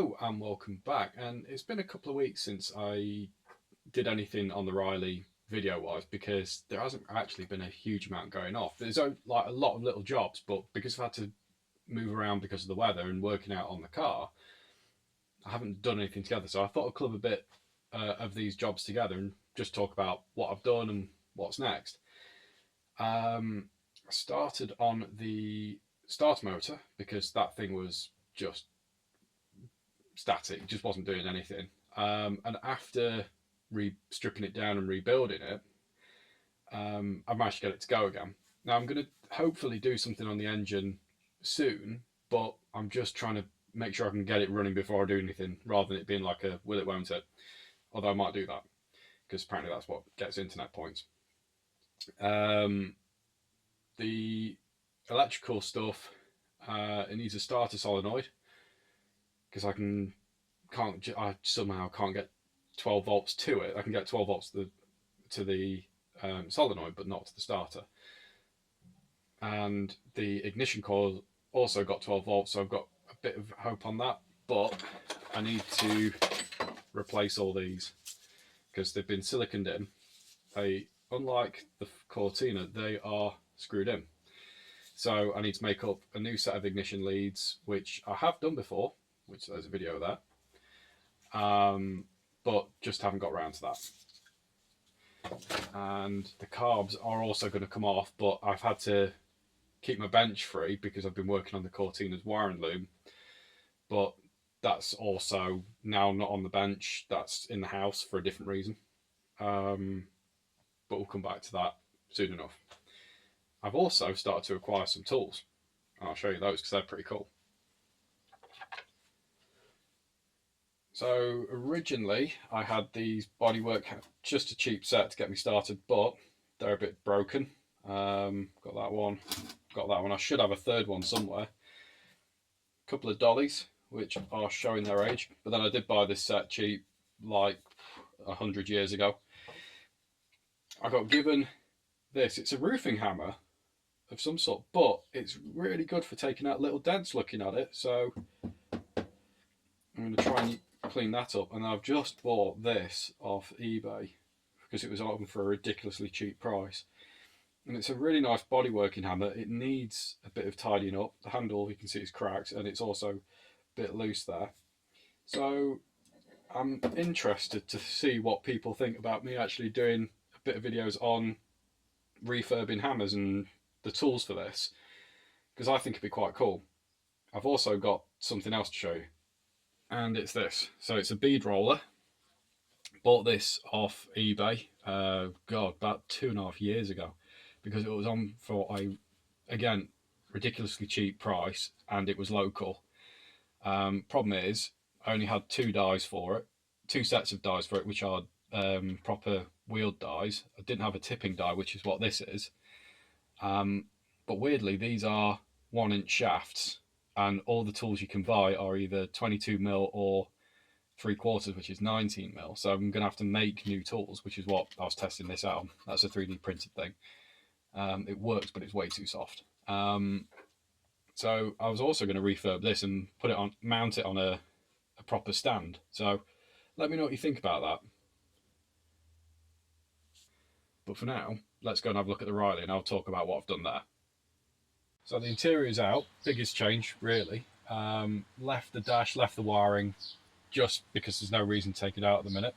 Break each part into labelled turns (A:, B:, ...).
A: Hello and welcome back. And it's been a couple of weeks since I did anything on the Riley video wise, because there hasn't actually been a huge amount going off. There's like a lot of little jobs, but because I've had to move around because of the weather and working out on the car, I haven't done anything together. So I thought I'd club a bit of these jobs together and just talk about what I've done and what's next. I started on the starter motor because that thing was just static, just wasn't doing anything. And after stripping it down and rebuilding it, I've managed to get it to go again. Now I'm going to hopefully do something on the engine soon, but I'm just trying to make sure I can get it running before I do anything, rather than it being like a will it, won't it. Although I might do that, because apparently that's what gets internet points. The electrical stuff, it needs a starter solenoid, because I somehow can't get 12 volts to it. I can get 12 volts to the solenoid, but not to the starter. And the ignition coil also got 12 volts, so I've got a bit of hope on that. But I need to replace all these because they've been siliconed in. They, unlike the Cortina, they are screwed in. So I need to make up a new set of ignition leads, which I have done before, which there's a video of that, but just haven't got around to that. And the carbs are also going to come off, but I've had to keep my bench free because I've been working on the Cortina's wiring loom. But that's also now not on the bench, that's in the house for a different reason. But we'll come back to that soon enough. I've also started to acquire some tools. I'll show you those because they're pretty cool. So originally I had these Bodywork, just a cheap set to get me started, but they're a bit broken. Got that one. I should have a third one somewhere. A couple of dollies, which are showing their age. But then I did buy this set cheap, like 100 years ago. I got given this. It's a roofing hammer of some sort, but it's really good for taking out little dents looking at it. So I'm going to try and clean that up. And I've just bought this off eBay because it was on for a ridiculously cheap price. And it's a really nice bodyworking hammer. It needs a bit of tidying up. The handle, you can see, is cracked, and it's also a bit loose there. So I'm interested to see what people think about me actually doing a bit of videos on refurbing hammers and the tools for this, because I think it'd be quite cool. I've also got something else to show you, and it's this. So it's a bead roller. Bought this off eBay, about 2.5 years ago, because it was on for again, ridiculously cheap price, and it was local. Problem is, I only had two sets of dies for it, which are proper wheeled dies. I didn't have a tipping die, which is what this is. But weirdly, these are 1-inch shafts, and all the tools you can buy are either 22mm or 3/4, which is 19mm. So I'm going to have to make new tools, which is what I was testing this out on. That's a 3D printed thing. It works, but it's way too soft. So I was also going to refurb this and mount it on a proper stand. So let me know what you think about that. But for now, let's go and have a look at the Riley, and I'll talk about what I've done there. So the interior is out, biggest change really. Left the dash, left the wiring, just because there's no reason to take it out at the minute.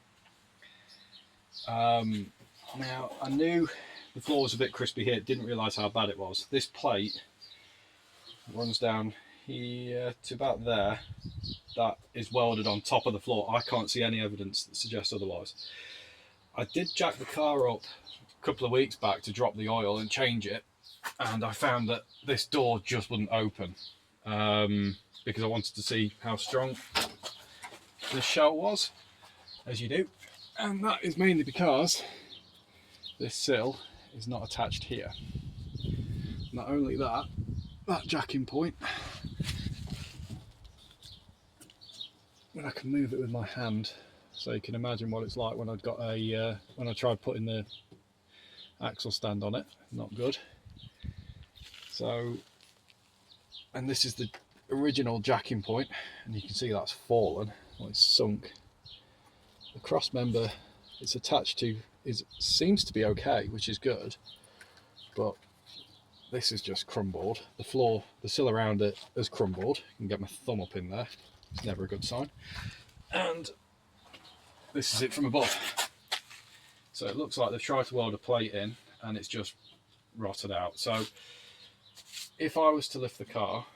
A: Now I knew the floor was a bit crispy here, didn't realise how bad it was. This plate runs down here to about there. That is welded on top of the floor. I can't see any evidence that suggests otherwise. I did jack the car up a couple of weeks back to drop the oil and change it, and I found that this door just wouldn't open, because I wanted to see how strong this shell was, as you do, and that is mainly because this sill is not attached here. Not only that jacking point, when I can move it with my hand, so you can imagine what it's like when I've got when I tried putting the axle stand on it, not good. So, and this is the original jacking point, and you can see that's fallen, well, it's sunk. The cross member it's attached to seems to be okay, which is good, but this is just crumbled. The floor, the sill around it has crumbled. You can get my thumb up in there. It's never a good sign. And this is it from above. So it looks like they've tried to weld a plate in and it's just rotted out. So if I was to lift the car,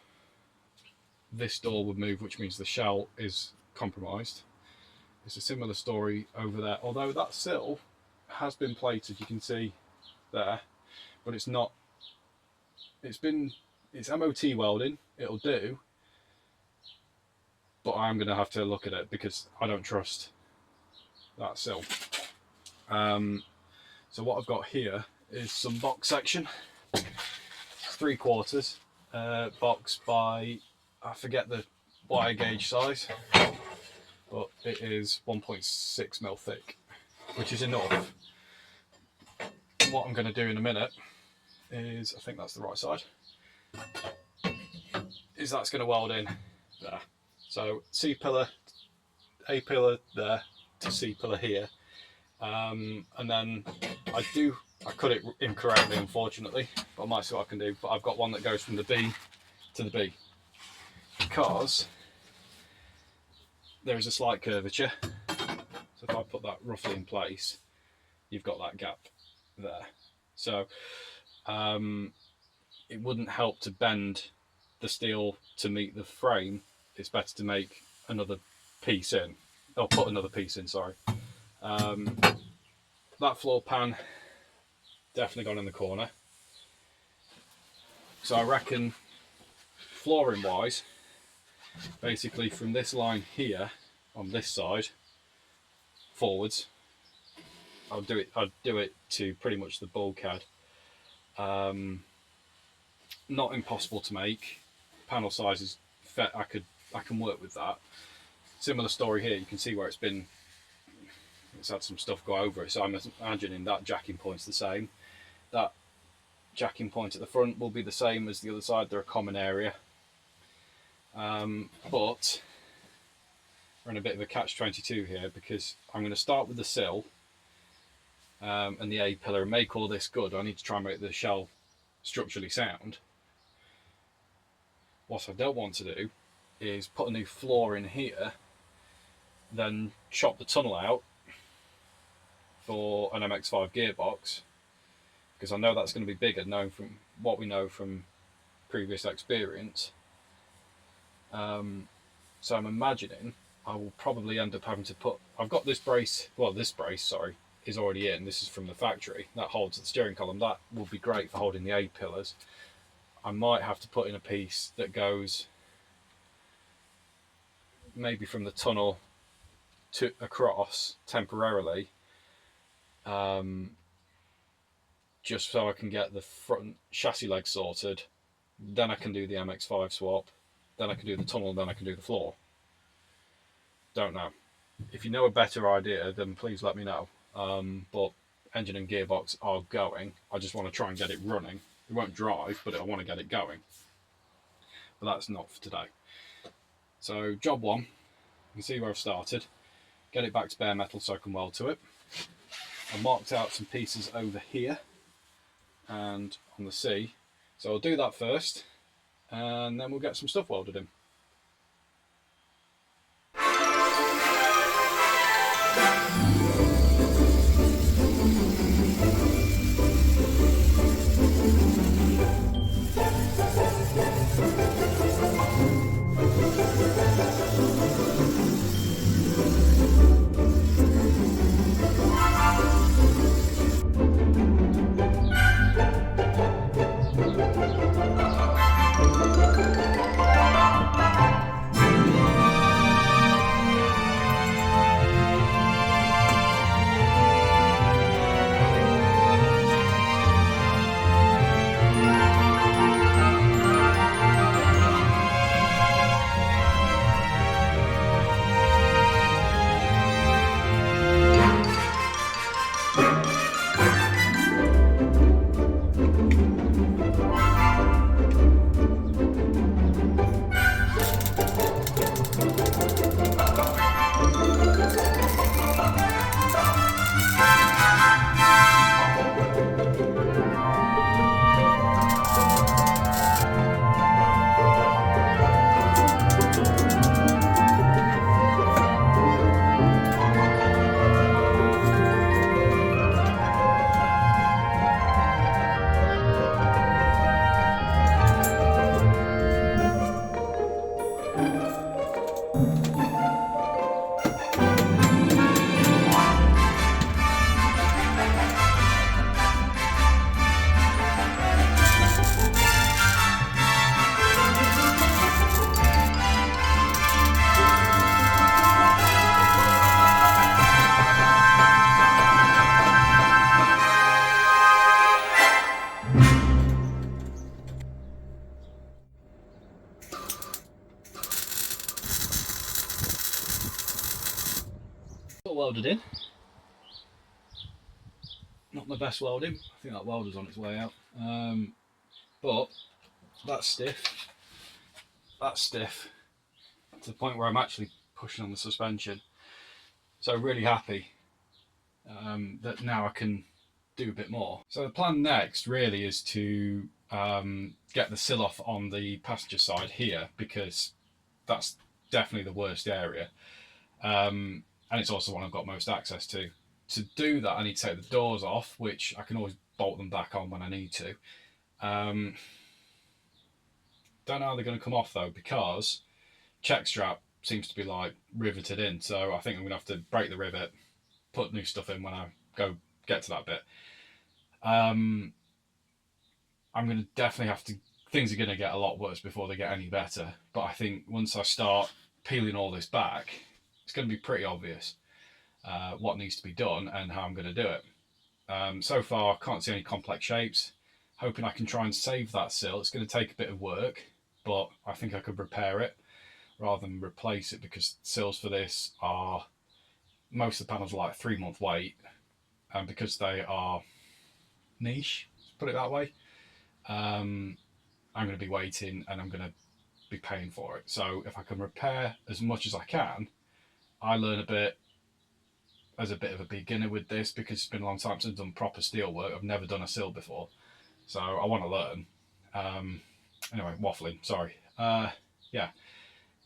A: this door would move, which means the shell is compromised. It's a similar story over there, although that sill has been plated, you can see there, but it's not. It's MOT welding, it'll do, but I'm going to have to look at it because I don't trust that sill. So what I've got here is some box section. It's 3/4 box by, I forget the wire gauge size, but it is 1.6mm thick, which is enough. What I'm going to do in a minute is, I think that's the right side, is that's going to weld in there. So C pillar, A pillar there to C pillar here, and then I cut it incorrectly unfortunately, but I might see what I can do. But I've got one that goes from the B to the B because there is a slight curvature. So if I put that roughly in place, you've got that gap there. So it wouldn't help to bend the steel to meet the frame. It's better to make another piece in, or put another piece in, sorry. That floor pan definitely gone in the corner. So I reckon flooring wise, basically from this line here on this side forwards, I'd do it to pretty much the bulkhead. Not impossible to make. Panel sizes, I can work with that. Similar story here. You can see where it's had some stuff go over it. So I'm imagining that jacking point's the same. That jacking point at the front will be the same as the other side. They're a common area. But we're in a bit of a catch-22 here because I'm going to start with the sill and the A pillar and make all this good. I need to try and make the shell structurally sound. What I don't want to do is put a new floor in here, then chop the tunnel out for an MX5 gearbox, because I know that's going to be bigger, knowing from what we know from previous experience. So I'm imagining I will probably end up having to put, I've got this brace, sorry, is already in. This is from the factory. That holds the steering column. That will be great for holding the A pillars. I might have to put in a piece that goes maybe from the tunnel to across temporarily, just so I can get the front chassis leg sorted. Then I can do the MX5 swap. Then I can do the tunnel. Then I can do the floor. Don't know. If you know a better idea, then please let me know. But engine and gearbox are going. I just want to try and get it running. It won't drive, but I want to get it going. But that's not for today. So job one, you can see where I've started. Get it back to bare metal so I can weld to it. I marked out some pieces over here and on the C. So I'll do that first, and then we'll get some stuff welded in. welded in. Not my best welding. I think that welder's on its way out. But that's stiff. That's stiff to the point where I'm actually pushing on the suspension. So really happy that now I can do a bit more. So the plan next really is to get the sill off on the passenger side here, because that's definitely the worst area, and it's also one I've got most access to. To do that I need to take the doors off, which I can always bolt them back on when I need to. Don't know how they're going to come off though, because check strap seems to be like riveted in, so I think I'm going to have to break the rivet, put new stuff in when I go get to that bit. I'm going to definitely have to, things are going to get a lot worse before they get any better, but I think once I start peeling all this back, it's going to be pretty obvious what needs to be done and how I'm going to do it. So far I can't see any complex shapes. Hoping I can try and save that sill. It's going to take a bit of work, but I think I could repair it rather than replace it, because sills for this are, most of the panels are like 3-month wait, and because they are niche, let's put it that way, I'm going to be waiting and I'm going to be paying for it. So if I can repair as much as I can, I learn a bit as a bit of a beginner with this, because it's been a long time since I've done proper steel work. I've never done a sill before, so I want to learn. Anyway, waffling, sorry. Yeah,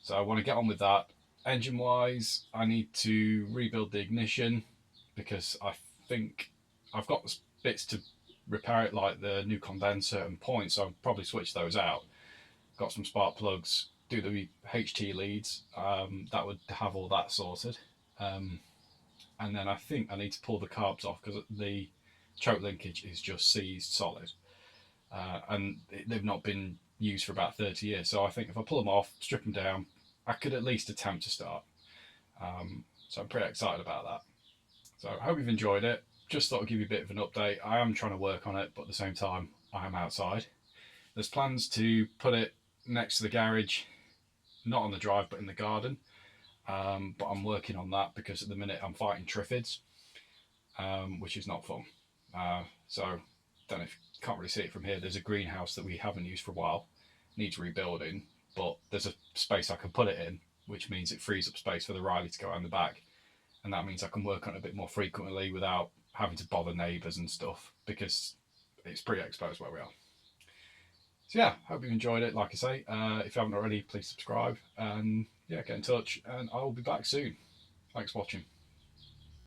A: so I want to get on with that. Engine wise, I need to rebuild the ignition, because I think I've got bits to repair it, like the new condenser and points, so I'll probably switch those out. Got some spark plugs, do the HT leads, that would have all that sorted. And then I think I need to pull the carbs off, because the choke linkage is just seized solid, and they've not been used for about 30 years. So I think if I pull them off, strip them down, I could at least attempt to start. So I'm pretty excited about that. So I hope you've enjoyed it. Just thought I'd give you a bit of an update. I am trying to work on it, but at the same time I am outside. There's plans to put it next to the garage, not on the drive but in the garden. But I'm working on that, because at the minute I'm fighting triffids, which is not fun. So don't know if you can't really see it from here. There's a greenhouse that we haven't used for a while, needs rebuilding, but there's a space I can put it in, which means it frees up space for the Riley to go around the back, and that means I can work on it a bit more frequently without having to bother neighbours and stuff, because it's pretty exposed where we are. So yeah, hope you've enjoyed it. Like I say, if you haven't already, please subscribe, and yeah, get in touch, and I will be back soon. Thanks for watching.